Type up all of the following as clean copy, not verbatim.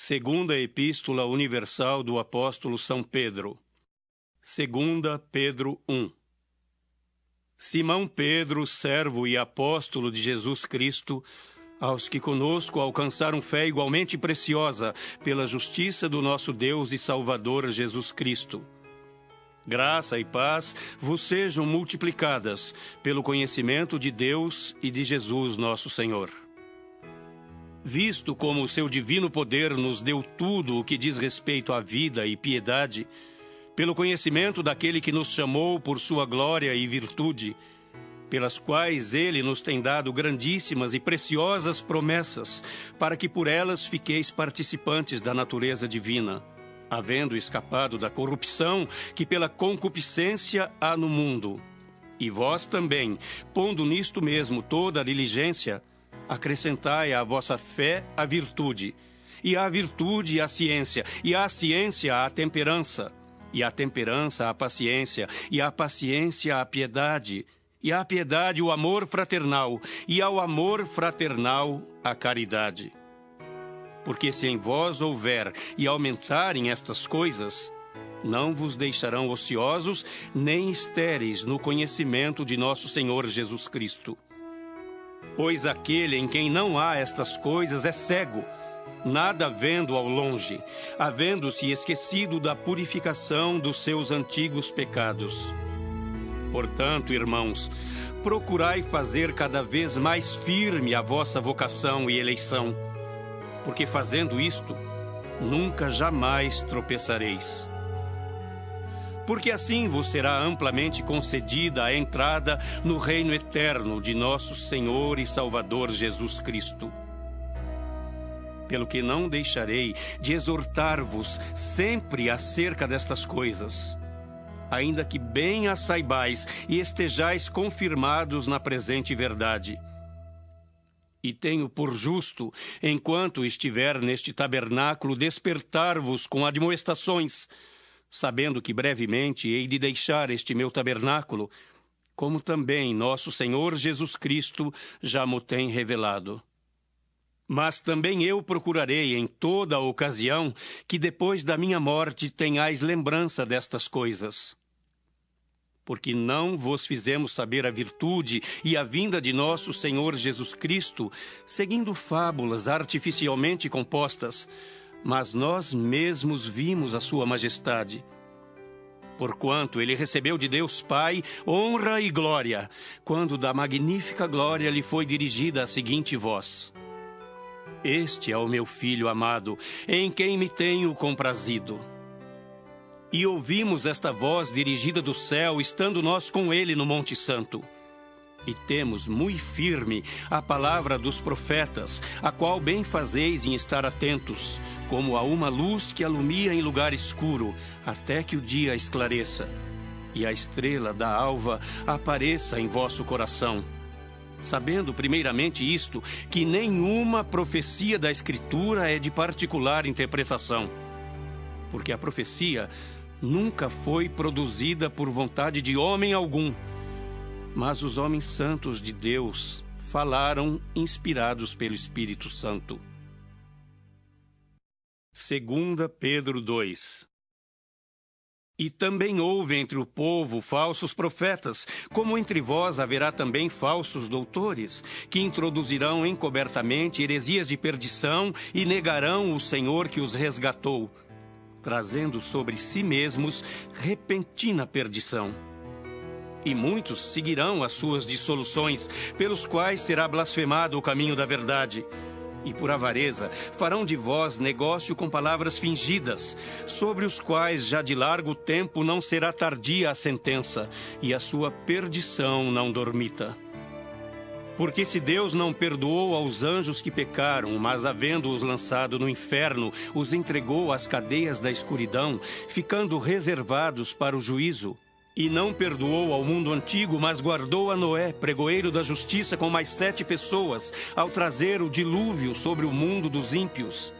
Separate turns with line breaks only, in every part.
Segunda Epístola Universal do Apóstolo São Pedro. 2 Pedro 1. Simão Pedro, servo e apóstolo de Jesus Cristo, aos que conosco alcançaram fé igualmente preciosa pela justiça do nosso Deus e Salvador Jesus Cristo. Graça e paz vos sejam multiplicadas pelo conhecimento de Deus e de Jesus nosso Senhor. Visto como o seu divino poder nos deu tudo o que diz respeito à vida e piedade, pelo conhecimento daquele que nos chamou por sua glória e virtude, pelas quais ele nos tem dado grandíssimas e preciosas promessas, para que por elas fiqueis participantes da natureza divina, havendo escapado da corrupção que pela concupiscência há no mundo. E vós também, pondo nisto mesmo toda a diligência, acrescentai à vossa fé a virtude, e à virtude a ciência, e à ciência a temperança, e à temperança a paciência, e à paciência a piedade, e à piedade o amor fraternal, e ao amor fraternal a caridade. Porque se em vós houver e aumentarem estas coisas, não vos deixarão ociosos nem estéreis no conhecimento de nosso Senhor Jesus Cristo. Pois aquele em quem não há estas coisas é cego, nada vendo ao longe, havendo-se esquecido da purificação dos seus antigos pecados. Portanto, irmãos, procurai fazer cada vez mais firme a vossa vocação e eleição, porque fazendo isto, nunca jamais tropeçareis. Porque assim vos será amplamente concedida a entrada no reino eterno de nosso Senhor e Salvador Jesus Cristo. Pelo que não deixarei de exortar-vos sempre acerca destas coisas, ainda que bem as saibais e estejais confirmados na presente verdade. E tenho por justo, enquanto estiver neste tabernáculo, despertar-vos com admoestações, sabendo que brevemente hei de deixar este meu tabernáculo, como também nosso Senhor Jesus Cristo já mo tem revelado. Mas também eu procurarei em toda a ocasião que depois da minha morte tenhais lembrança destas coisas. Porque não vos fizemos saber a virtude e a vinda de nosso Senhor Jesus Cristo, seguindo fábulas artificialmente compostas, mas nós mesmos vimos a sua majestade. Porquanto ele recebeu de Deus Pai honra e glória, quando da magnífica glória lhe foi dirigida a seguinte voz: Este é o meu Filho amado, em quem me tenho comprazido. E ouvimos esta voz dirigida do céu, estando nós com ele no Monte Santo. E temos muito firme a palavra dos profetas, a qual bem fazeis em estar atentos, como a uma luz que alumia em lugar escuro, até que o dia esclareça, e a estrela da alva apareça em vosso coração. Sabendo primeiramente isto, que nenhuma profecia da Escritura é de particular interpretação, porque a profecia nunca foi produzida por vontade de homem algum, mas os homens santos de Deus falaram inspirados pelo Espírito Santo. 2 Pedro 2. E também houve entre o povo falsos profetas, como entre vós haverá também falsos doutores, que introduzirão encobertamente heresias de perdição e negarão o Senhor que os resgatou, trazendo sobre si mesmos repentina perdição. E muitos seguirão as suas dissoluções, pelos quais será blasfemado o caminho da verdade. E por avareza farão de vós negócio com palavras fingidas, sobre os quais já de largo tempo não será tardia a sentença, e a sua perdição não dormita. Porque se Deus não perdoou aos anjos que pecaram, mas havendo-os lançado no inferno, os entregou às cadeias da escuridão, ficando reservados para o juízo, e não perdoou ao mundo antigo, mas guardou a Noé, pregoeiro da justiça, com mais 7 pessoas, ao trazer o dilúvio sobre o mundo dos ímpios.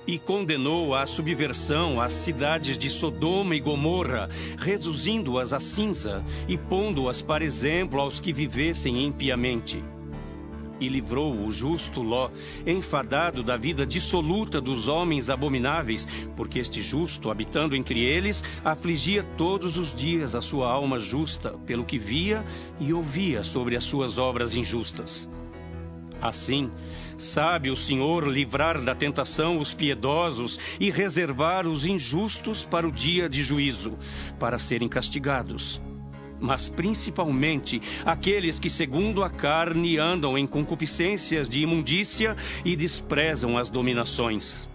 E condenou à subversão as cidades de Sodoma e Gomorra, reduzindo-as a cinza e pondo-as para exemplo aos que vivessem impiamente. e livrou o justo Ló, enfadado da vida dissoluta dos homens abomináveis, porque este justo, habitando entre eles, afligia todos os dias a sua alma justa, pelo que via e ouvia sobre as suas obras injustas. Assim, sabe o Senhor livrar da tentação os piedosos e reservar os injustos para o dia de juízo, para serem castigados. Mas principalmente aqueles que, segundo a carne, andam em concupiscências de imundícia e desprezam as dominações.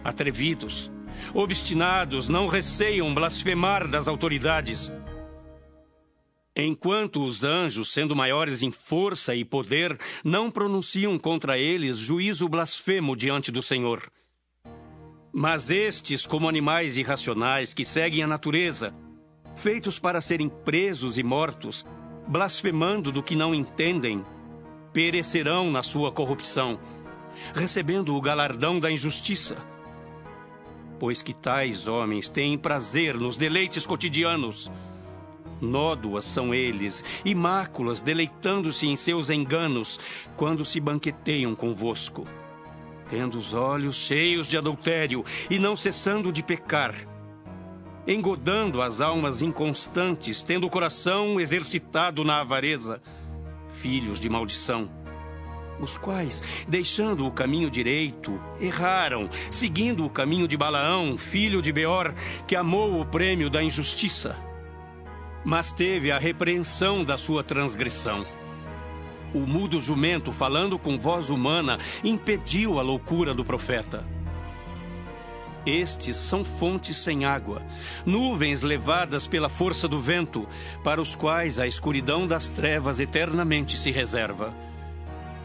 Atrevidos, obstinados, não receiam blasfemar das autoridades. Enquanto os anjos, sendo maiores em força e poder, não pronunciam contra eles juízo blasfemo diante do Senhor. Mas estes, como animais irracionais que seguem a natureza, feitos para serem presos e mortos, blasfemando do que não entendem, perecerão na sua corrupção, recebendo o galardão da injustiça. Pois que tais homens têm prazer nos deleites cotidianos. Nódoas são eles, e máculas, deleitando-se em seus enganos, quando se banqueteiam convosco, tendo os olhos cheios de adultério e não cessando de pecar, engodando as almas inconstantes, tendo o coração exercitado na avareza, filhos de maldição, os quais, deixando o caminho direito, erraram, seguindo o caminho de Balaão, filho de Beor, que amou o prêmio da injustiça, mas teve a repreensão da sua transgressão. O mudo jumento, falando com voz humana, impediu a loucura do profeta. Estes são fontes sem água, nuvens levadas pela força do vento, para os quais a escuridão das trevas eternamente se reserva.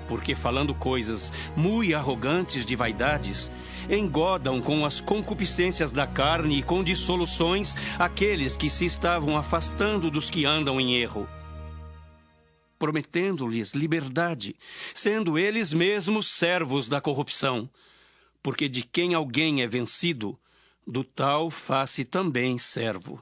Porque falando coisas muito arrogantes de vaidades, engodam com as concupiscências da carne e com dissoluções aqueles que se estavam afastando dos que andam em erro, prometendo-lhes liberdade, sendo eles mesmos servos da corrupção. Porque de quem alguém é vencido, do tal faz-se também servo.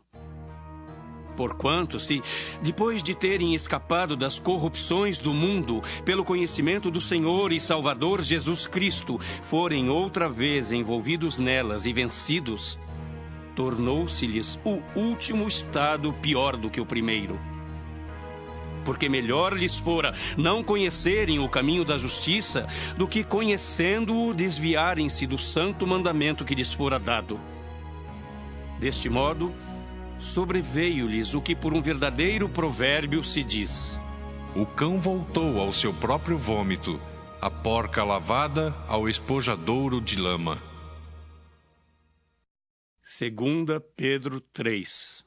Porquanto, se, depois de terem escapado das corrupções do mundo, pelo conhecimento do Senhor e Salvador Jesus Cristo, forem outra vez envolvidos nelas e vencidos, tornou-se-lhes o último estado pior do que o primeiro. Porque melhor lhes fora não conhecerem o caminho da justiça, do que, conhecendo-o, desviarem-se do santo mandamento que lhes fora dado. Deste modo, sobreveio-lhes o que por um verdadeiro provérbio se diz:
o cão voltou ao seu próprio vômito, a porca lavada ao espojadouro de lama.
2 Pedro 3.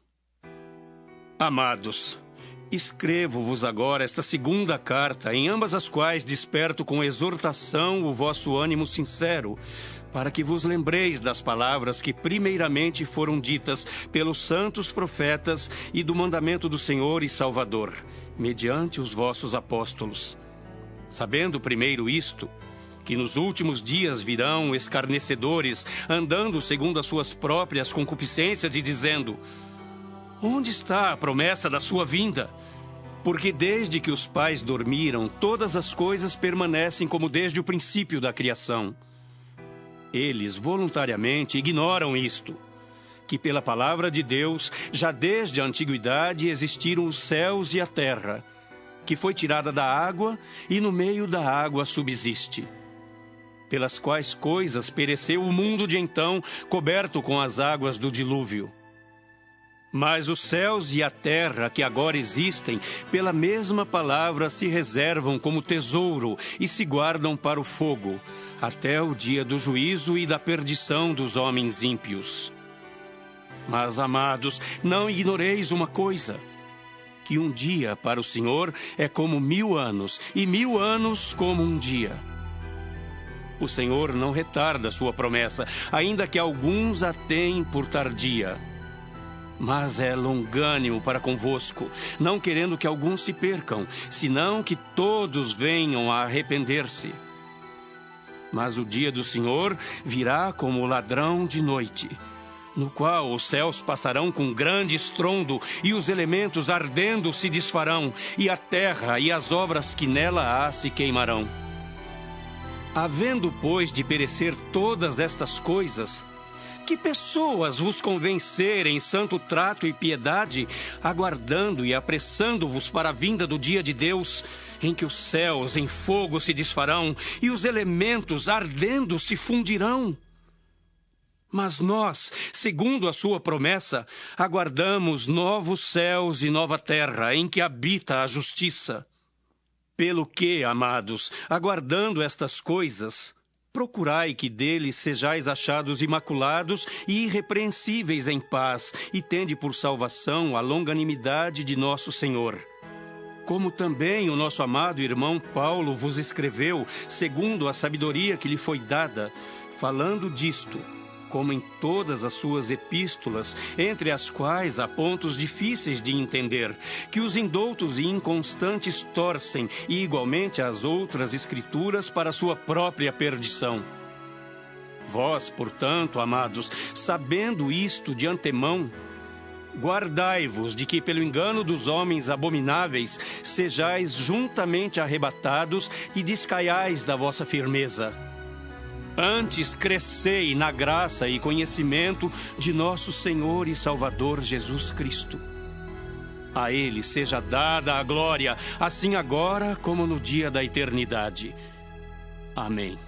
Amados, escrevo-vos agora esta segunda carta, em ambas as quais desperto com exortação o vosso ânimo sincero, para que vos lembreis das palavras que primeiramente foram ditas pelos santos profetas e do mandamento do Senhor e Salvador, mediante os vossos apóstolos. Sabendo primeiro isto, que nos últimos dias virão escarnecedores, andando segundo as suas próprias concupiscências e dizendo: onde está a promessa da sua vinda? Porque desde que os pais dormiram, todas as coisas permanecem como desde o princípio da criação. Eles voluntariamente ignoram isto, que pela palavra de Deus, já desde a antiguidade existiram os céus e a terra, que foi tirada da água e no meio da água subsiste, pelas quais coisas pereceu o mundo de então, coberto com as águas do dilúvio. Mas os céus e a terra que agora existem, pela mesma palavra se reservam como tesouro e se guardam para o fogo, até o dia do juízo e da perdição dos homens ímpios. Mas, amados, não ignoreis uma coisa, que um dia para o Senhor é como 1000 anos, e 1000 anos como um dia. O Senhor não retarda sua promessa, ainda que alguns a tenham por tardia, mas é longânimo para convosco, não querendo que alguns se percam, senão que todos venham a arrepender-se. Mas o dia do Senhor virá como ladrão de noite, no qual os céus passarão com grande estrondo, e os elementos ardendo se desfarão, e a terra e as obras que nela há se queimarão. Havendo, pois, de perecer todas estas coisas, que pessoas vos convencerem em santo trato e piedade, aguardando e apressando-vos para a vinda do dia de Deus, em que os céus em fogo se desfarão, e os elementos ardendo se fundirão? Mas nós, segundo a sua promessa, aguardamos novos céus e nova terra, em que habita a justiça. Pelo que, amados, aguardando estas coisas, procurai que deles sejais achados imaculados e irrepreensíveis em paz, e tende por salvação a longanimidade de nosso Senhor. Como também o nosso amado irmão Paulo vos escreveu, segundo a sabedoria que lhe foi dada, falando disto, como em todas as suas epístolas, entre as quais há pontos difíceis de entender, que os indoutos e inconstantes torcem, e igualmente as outras escrituras para sua própria perdição. Vós, portanto, amados, sabendo isto de antemão, guardai-vos de que, pelo engano dos homens abomináveis, sejais juntamente arrebatados e descaiais da vossa firmeza. Antes crescei na graça e conhecimento de nosso Senhor e Salvador Jesus Cristo. A Ele seja dada a glória, assim agora como no dia da eternidade. Amém.